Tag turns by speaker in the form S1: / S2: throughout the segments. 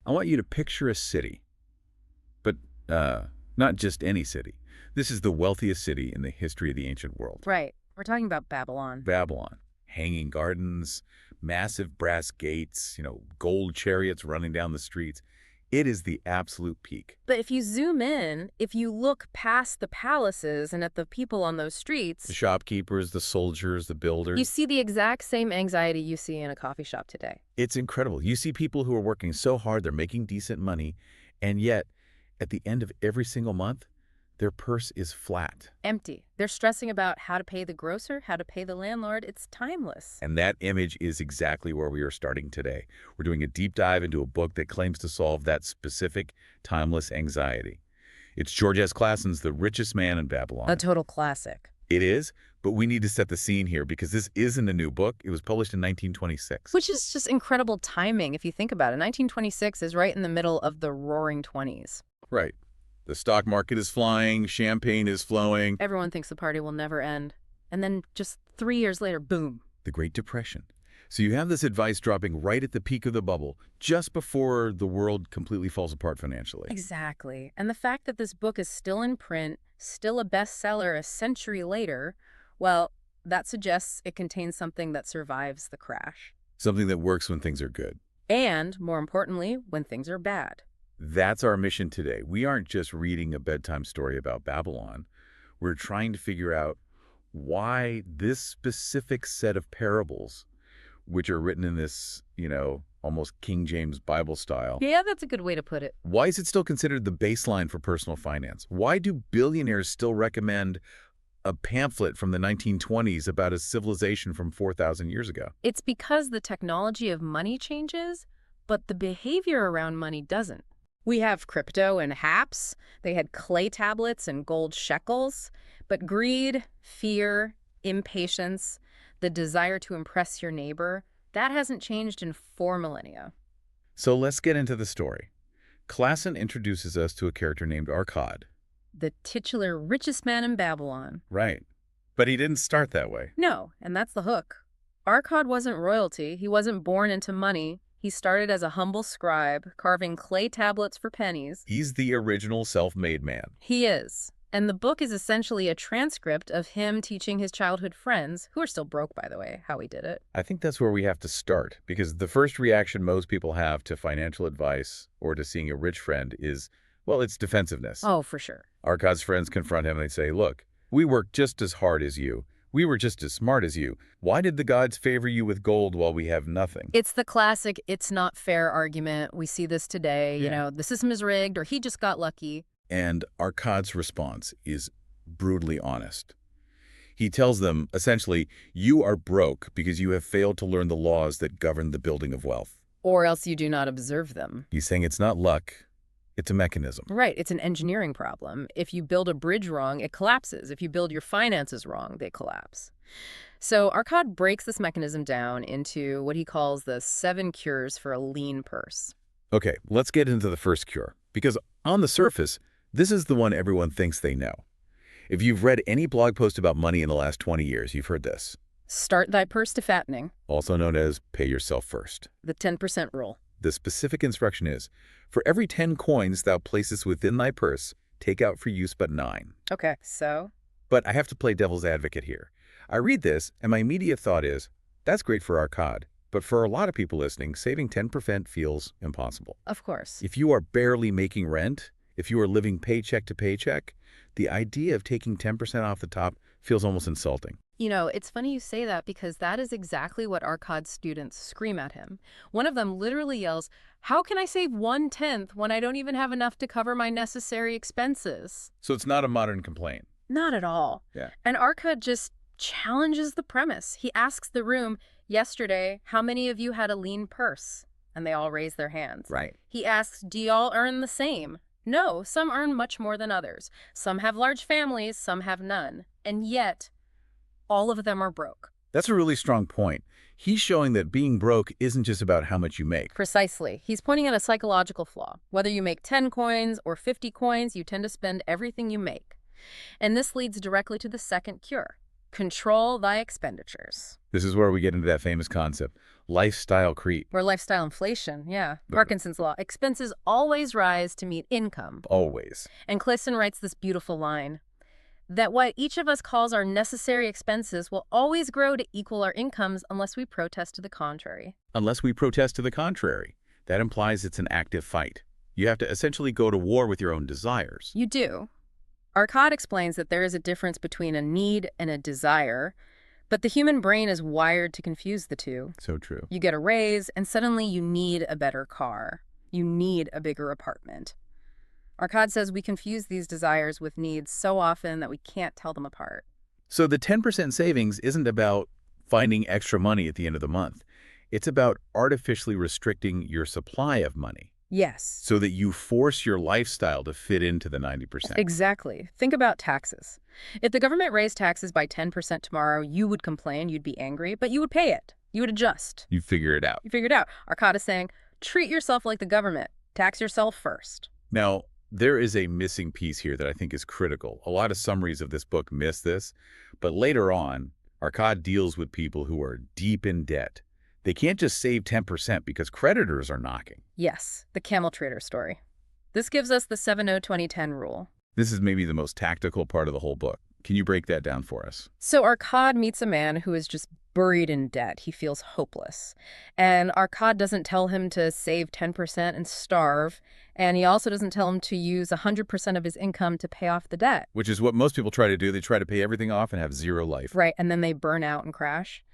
S1: I want you to picture a city, but not just any city. This is the wealthiest city in the history of the ancient world.
S2: Right. We're talking about Babylon.
S1: Babylon. Hanging gardens, massive brass gates, gold chariots running down the streets. It is the absolute peak.
S2: But if you zoom in, if you look past the palaces and at the people on those streets,
S1: The shopkeepers, the soldiers, the builders.
S2: you see the exact same anxiety you see in a coffee shop today.
S1: It's incredible. You see people who are working so hard, they're making decent money, and yet, at the end of every single month, their purse is flat.
S2: Empty. They're stressing about how to pay the grocer, how to pay the landlord. It's timeless.
S1: And that image is exactly where we are starting today. We're doing a deep dive into a book that claims to solve that specific, timeless anxiety. It's George S. Clason's The Richest Man in Babylon.
S2: A total classic.
S1: It is, but we need to set the scene here because this isn't a new book. It was published in 1926.
S2: Which is just incredible timing if you think about it. 1926 is right in the middle of the roaring 20s.
S1: Right. The stock market is flying, champagne is flowing.
S2: Everyone thinks the party will never end. And then just 3 years later, boom.
S1: The Great Depression. So you have this advice dropping right at the peak of the bubble, just before the world completely falls apart financially.
S2: Exactly. And the fact that this book is still in print, still a bestseller a century later, well, that suggests it contains something that survives the crash.
S1: Something that works when things are good.
S2: And, more importantly, when things are bad.
S1: That's our mission today. We aren't just reading a bedtime story about Babylon. We're trying to figure out why this specific set of parables, which are written in this, almost King James Bible style.
S2: Yeah, that's a good way to put it.
S1: Why is it still considered the baseline for personal finance? Why do billionaires still recommend a pamphlet from the 1920s about a civilization from 4,000 years ago?
S2: It's because the technology of money changes, but the behavior around money doesn't. We have crypto and haps. They had clay tablets and gold shekels. But greed, fear, impatience, the desire to impress your neighbor, that hasn't changed in 4 millennia.
S1: So let's get into the story. Clason introduces us to a character named Arcad.
S2: The titular richest man in Babylon.
S1: Right. But he didn't start that way.
S2: No, and that's the hook. Arcad wasn't royalty. He wasn't born into money. He started as a humble scribe, carving clay tablets for pennies.
S1: He's the original self-made man.
S2: He is. And the book is essentially a transcript of him teaching his childhood friends, who are still broke, by the way, how he did it.
S1: I think that's where we have to start, because the first reaction most people have to financial advice or to seeing a rich friend is, well, it's defensiveness.
S2: Oh, for sure.
S1: Arcad's friends confront him and they say, look, we worked just as hard as you. We were just as smart as you. Why did the gods favor you with gold while we have nothing?
S2: It's the classic, it's not fair argument. We see this today.
S1: Yeah.
S2: The system is rigged, or he just got lucky.
S1: And Arcad's response is brutally honest. He tells them, essentially, you are broke because you have failed to learn the laws that govern the building of wealth.
S2: Or else you do not observe them.
S1: He's saying it's not luck, it's a mechanism.
S2: Right, it's an engineering problem. If you build a bridge wrong, it collapses. If you build your finances wrong, they collapse. So Arcad breaks this mechanism down into what he calls the 7 cures for a lean purse.
S1: Okay, let's get into the first cure, because on the surface, this is the one everyone thinks they know. If you've read any blog post about money in the last 20 years, you've heard this.
S2: Start thy purse to fattening.
S1: Also known as pay yourself first.
S2: The 10% rule.
S1: The specific instruction is, for every 10 coins thou placest within thy purse, take out for use but 9.
S2: Okay, so?
S1: But I have to play devil's advocate here. I read this, and my immediate thought is, that's great for Arcad, but for a lot of people listening, saving 10% feels impossible.
S2: Of course.
S1: If you are barely making rent, if you are living paycheck to paycheck, the idea of taking 10% off the top feels almost insulting.
S2: It's funny you say that because that is exactly what Arcad's students scream at him. One of them literally yells, how can I save 1/10 when I don't even have enough to cover my necessary expenses?
S1: So it's not a modern complaint.
S2: Not at all.
S1: Yeah.
S2: And Arcad just challenges the premise. He asks the room, yesterday, how many of you had a lean purse? And they all raise their hands.
S1: Right.
S2: He asks, do y'all earn the same? No, some earn much more than others. Some have large families, some have none. And yet, all of them are broke.
S1: That's a really strong point. He's showing that being broke isn't just about how much you make.
S2: Precisely. He's pointing at a psychological flaw. Whether you make 10 coins or 50 coins, you tend to spend everything you make. And this leads directly to the second cure, control thy expenditures.
S1: This is where we get into that famous concept, lifestyle creep.
S2: Or lifestyle inflation, yeah. Parkinson's law. Expenses always rise to meet income.
S1: Always.
S2: And Clason writes this beautiful line, that what each of us calls our necessary expenses will always grow to equal our incomes unless we protest to the contrary.
S1: Unless we protest to the contrary. That implies it's an active fight. You have to essentially go to war with your own desires.
S2: You do. Arcad explains that there is a difference between a need and a desire, but the human brain is wired to confuse the two.
S1: So true.
S2: You get a raise, and suddenly you need a better car. You need a bigger apartment. Arcad says we confuse these desires with needs so often that we can't tell them apart.
S1: So the 10% savings isn't about finding extra money at the end of the month. It's about artificially restricting your supply of money.
S2: Yes.
S1: So that you force your lifestyle to fit into the 90%.
S2: Exactly. Think about taxes. If the government raised taxes by 10% tomorrow, you would complain, you'd be angry, but you would pay it. You would adjust.
S1: You figure it out.
S2: You figure it out. Arcad is saying, treat yourself like the government. Tax yourself first.
S1: Now, there is a missing piece here that I think is critical. A lot of summaries of this book miss this, but later on, Arcad deals with people who are deep in debt. They can't just save 10% because creditors are knocking.
S2: Yes, the camel trader story. This gives us the 7-0-20-10 rule.
S1: This is maybe the most tactical part of the whole book. Can you break that down for us?
S2: So Arcad meets a man who is just buried in debt. He feels hopeless. And Arcad doesn't tell him to save 10% and starve. And he also doesn't tell him to use 100% of his income to pay off the debt.
S1: Which is what most people try to do. They try to pay everything off and have zero life.
S2: Right, and then they burn out and crash.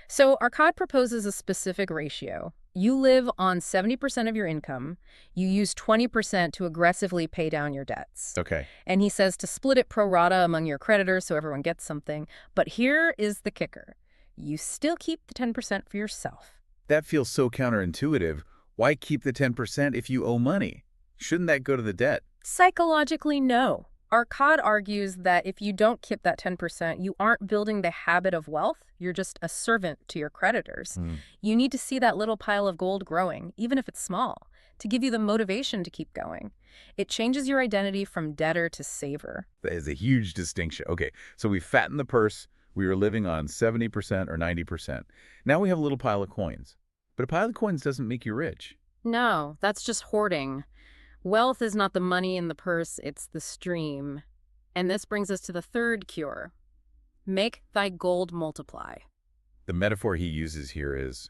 S2: So Arcad proposes a specific ratio. You live on 70% of your income. You use 20% to aggressively pay down your debts.
S1: Okay.
S2: And he says to split it pro rata among your creditors so everyone gets something. But here is the kicker. You still keep the 10% for yourself.
S1: That feels so counterintuitive. Why keep the 10% if you owe money? Shouldn't that go to the debt?
S2: Psychologically, no. Arcad argues that if you don't keep that 10%, you aren't building the habit of wealth. You're just a servant to your creditors. You need to see that little pile of gold growing, even if it's small, to give you the motivation to keep going. It changes your identity from debtor to saver.
S1: That is a huge distinction. Okay, so we fattened the purse. We were living on 70% or 90%. Now we have a little pile of coins. But a pile of coins doesn't make you rich.
S2: No, that's just hoarding. Wealth is not the money in the purse, it's the stream. And this brings us to the third cure. Make thy gold multiply.
S1: The metaphor he uses here is,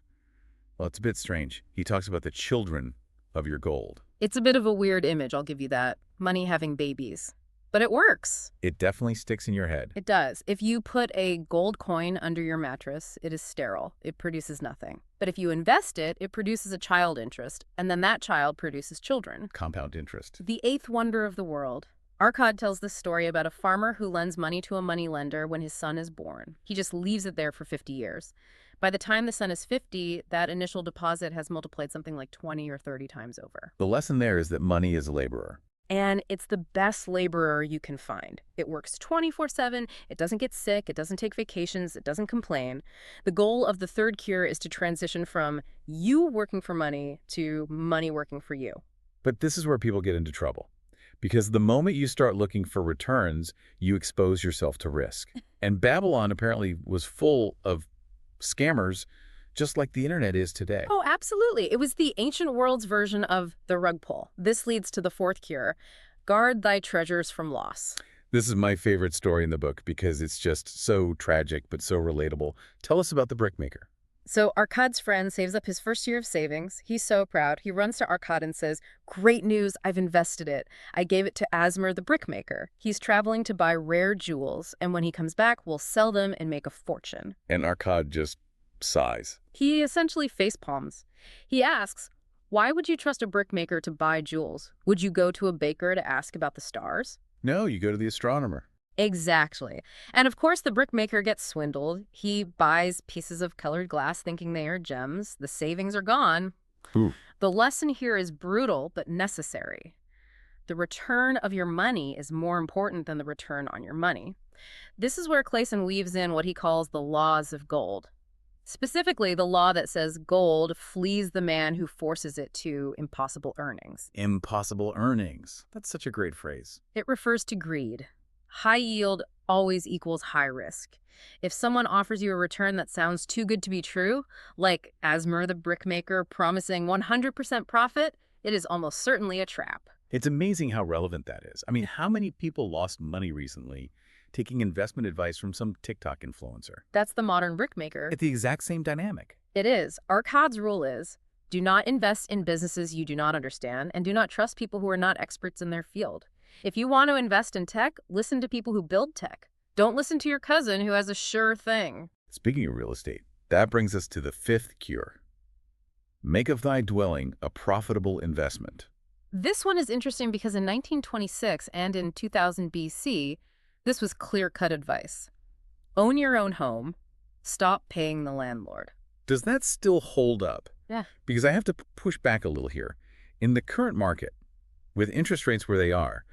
S1: well, it's a bit strange. He talks about the children of your gold.
S2: It's a bit of a weird image, I'll give you that. Money having babies. But it works.
S1: It definitely sticks in your head.
S2: It does. If you put a gold coin under your mattress, it is sterile. It produces nothing. But if you invest it, it produces a child interest, and then that child produces children.
S1: Compound interest.
S2: The eighth wonder of the world. Arcad tells this story about a farmer who lends money to a moneylender when his son is born. He just leaves it there for 50 years. By the time the son is 50, that initial deposit has multiplied something like 20 or 30 times over.
S1: The lesson there is that money is a laborer.
S2: And it's the best laborer you can find. It works 24/7, it doesn't get sick, it doesn't take vacations, it doesn't complain. The goal of the third cure is to transition from you working for money to money working for you.
S1: But this is where people get into trouble. Because the moment you start looking for returns, you expose yourself to risk. And Babylon apparently was full of scammers, just like the internet is today.
S2: Oh, absolutely. It was the ancient world's version of the rug pull. This leads to the fourth cure. Guard thy treasures from loss.
S1: This is my favorite story in the book because it's just so tragic but so relatable. Tell us about the brickmaker.
S2: So Arcad's friend saves up his first year of savings. He's so proud. He runs to Arcad and says, "Great news, I've invested it. I gave it to Asmer the brickmaker. He's traveling to buy rare jewels, and when he comes back, we'll sell them and make a fortune."
S1: And Arcad just sighs.
S2: He essentially facepalms. He asks, why would you trust a brickmaker to buy jewels? Would you go to a baker to ask about the stars?
S1: No, you go to the astronomer.
S2: Exactly. And of course, the brickmaker gets swindled. He buys pieces of colored glass thinking they are gems. The savings are gone.
S1: Ooh.
S2: The lesson here is brutal but necessary. The return of your money is more important than the return on your money. This is where Clason weaves in what he calls the laws of gold. Specifically, the law that says gold flees the man who forces it to impossible earnings.
S1: Impossible earnings. That's such a great phrase.
S2: It refers to greed. High yield always equals high risk. If someone offers you a return that sounds too good to be true, like Asmer the brickmaker promising 100% profit, it is almost certainly a trap.
S1: It's amazing how relevant that is. I mean, how many people lost money recently taking investment advice from some TikTok influencer?
S2: That's the modern brickmaker.
S1: It's the exact same dynamic.
S2: It is. Arcad's rule is, do not invest in businesses you do not understand, and do not trust people who are not experts in their field. If you want to invest in tech, listen to people who build tech. Don't listen to your cousin who has a sure thing.
S1: Speaking of real estate, that brings us to the fifth cure. Make of thy dwelling a profitable investment.
S2: This one is interesting because in 1926 and in 2000 BC, this was clear-cut advice. Own your own home. Stop paying the landlord.
S1: Does that still hold up?
S2: Yeah.
S1: Because I have to push back a little here. In the current market, with interest rates where they are,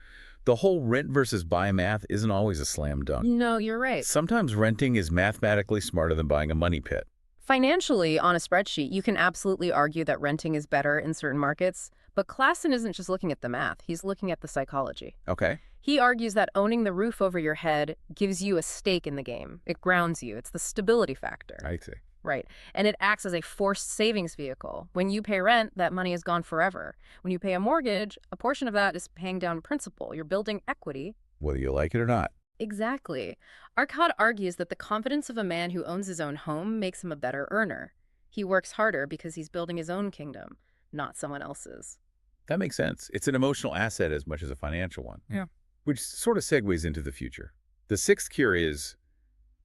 S1: the whole rent versus buy math isn't always a slam dunk.
S2: No, you're right.
S1: Sometimes renting is mathematically smarter than buying a money pit.
S2: Financially, on a spreadsheet, you can absolutely argue that renting is better in certain markets, but Clason isn't just looking at the math, he's looking at the psychology.
S1: Okay.
S2: He argues that owning the roof over your head gives you a stake in the game. It grounds you. It's the stability factor.
S1: I see.
S2: Right. And it acts as a forced savings vehicle. When you pay rent, that money is gone forever. When you pay a mortgage, a portion of that is paying down principal. You're building equity.
S1: Whether you like it or not.
S2: Exactly. Arcad argues that the confidence of a man who owns his own home makes him a better earner. He works harder because he's building his own kingdom, not someone else's.
S1: That makes sense. It's an emotional asset as much as a financial one.
S2: Yeah.
S1: Which sort of segues into the future. The sixth cure is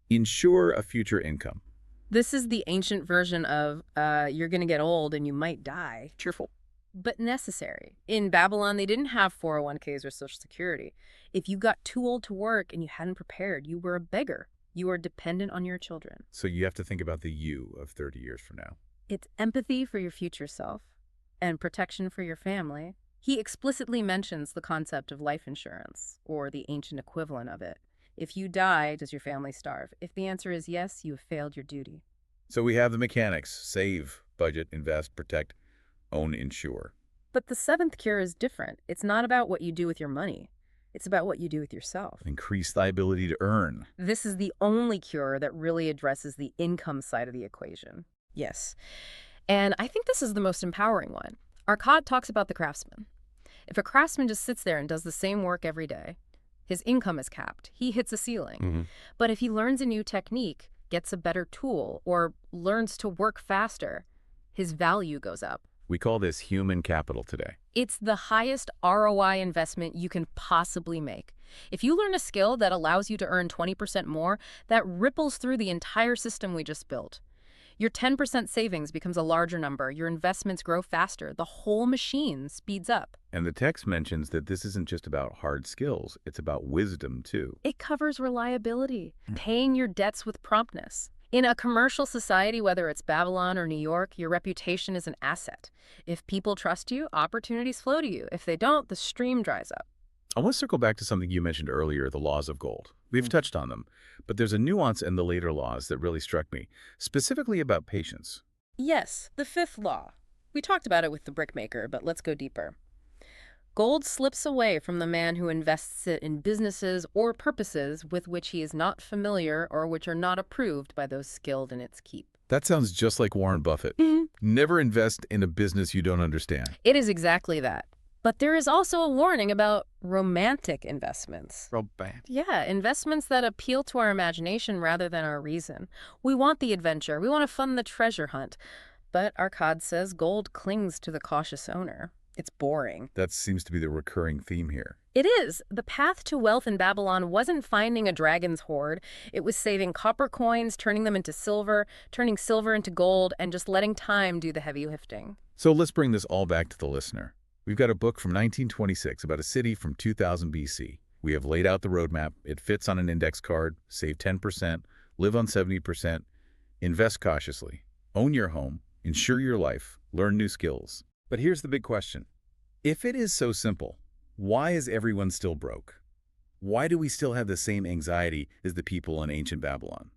S1: ensure a future income.
S2: This is the ancient version of you're going to get old and you might die.
S1: Cheerful.
S2: But necessary. In Babylon, they didn't have 401ks or Social Security. If you got too old to work and you hadn't prepared, you were a beggar. You were dependent on your children.
S1: So you have to think about the you of 30 years from now.
S2: It's empathy for your future self and protection for your family. He explicitly mentions the concept of life insurance, or the ancient equivalent of it. If you die, does your family starve? If the answer is yes, you have failed your duty.
S1: So we have the mechanics: save, budget, invest, protect, own, insure.
S2: But the seventh cure is different. It's not about what you do with your money. It's about what you do with yourself.
S1: Increase thy ability to earn.
S2: This is the only cure that really addresses the income side of the equation. Yes. And I think this is the most empowering one. Arcad talks about the craftsman. If a craftsman just sits there and does the same work every day, his income is capped. He hits a ceiling. But if he learns a new technique, gets a better tool, or learns to work faster, his value goes up.
S1: We call this human capital today.
S2: It's the highest ROI investment you can possibly make. If you learn a skill that allows you to earn 20% more, that ripples through the entire system we just built. Your 10% savings becomes a larger number. Your investments grow faster. The whole machine speeds up.
S1: And the text mentions that this isn't just about hard skills. It's about wisdom, too.
S2: It covers reliability, paying your debts with promptness. In a commercial society, whether it's Babylon or New York, your reputation is an asset. If people trust you, opportunities flow to you. If they don't, the stream dries up.
S1: I want to circle back to something you mentioned earlier, the laws of gold. We've touched on them, but there's a nuance in the later laws that really struck me, specifically about patience.
S2: Yes, the fifth law. We talked about it with the brickmaker, but let's go deeper. Gold slips away from the man who invests it in businesses or purposes with which he is not familiar or which are not approved by those skilled in its keep.
S1: That sounds just like Warren Buffett. Never invest in a business you don't understand.
S2: It is exactly that. But there is also a warning about romantic investments.
S1: Romantic.
S2: Yeah, investments that appeal to our imagination rather than our reason. We want the adventure. We want to fund the treasure hunt. But Arcad says gold clings to the cautious owner. It's boring.
S1: That seems to be the recurring theme here.
S2: It is. The path to wealth in Babylon wasn't finding a dragon's hoard. It was saving copper coins, turning them into silver, turning silver into gold, and just letting time do the heavy lifting.
S1: So let's bring this all back to the listener. We've got a book from 1926 about a city from 2000 BC. We have laid out the roadmap. It fits on an index card. Save 10%, live on 70%, invest cautiously, own your home, insure your life, learn new skills. But here's the big question. If it is so simple, why is everyone still broke? Why do we still have the same anxiety as the people in ancient Babylon?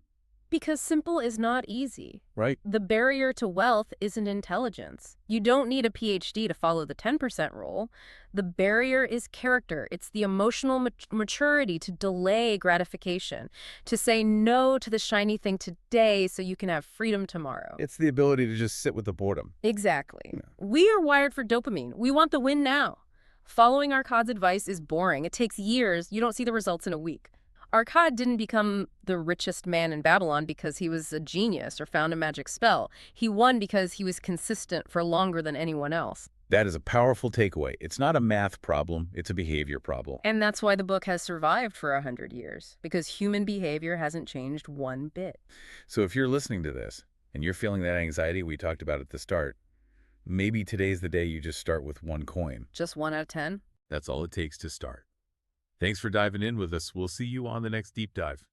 S2: Because simple is not easy.
S1: Right?
S2: The barrier to wealth isn't intelligence. You don't need a PhD to follow the 10% rule. The barrier is character. It's the emotional maturity to delay gratification, to say no to the shiny thing today so you can have freedom tomorrow.
S1: It's the ability to just sit with the boredom.
S2: Exactly.
S1: Yeah.
S2: We are wired for dopamine. We want the win now. Following Arkad's advice is boring. It takes years. You don't see the results in a week. Arkad didn't become the richest man in Babylon because he was a genius or found a magic spell. He won because he was consistent for longer than anyone else.
S1: That is a powerful takeaway. It's not a math problem, it's a behavior problem.
S2: And that's why the book has survived for 100 years, because human behavior hasn't changed one bit.
S1: So if you're listening to this and you're feeling that anxiety we talked about at the start, maybe today's the day you just start with one coin.
S2: Just 1 out of 10?
S1: That's all it takes to start. Thanks for diving in with us. We'll see you on the next deep dive.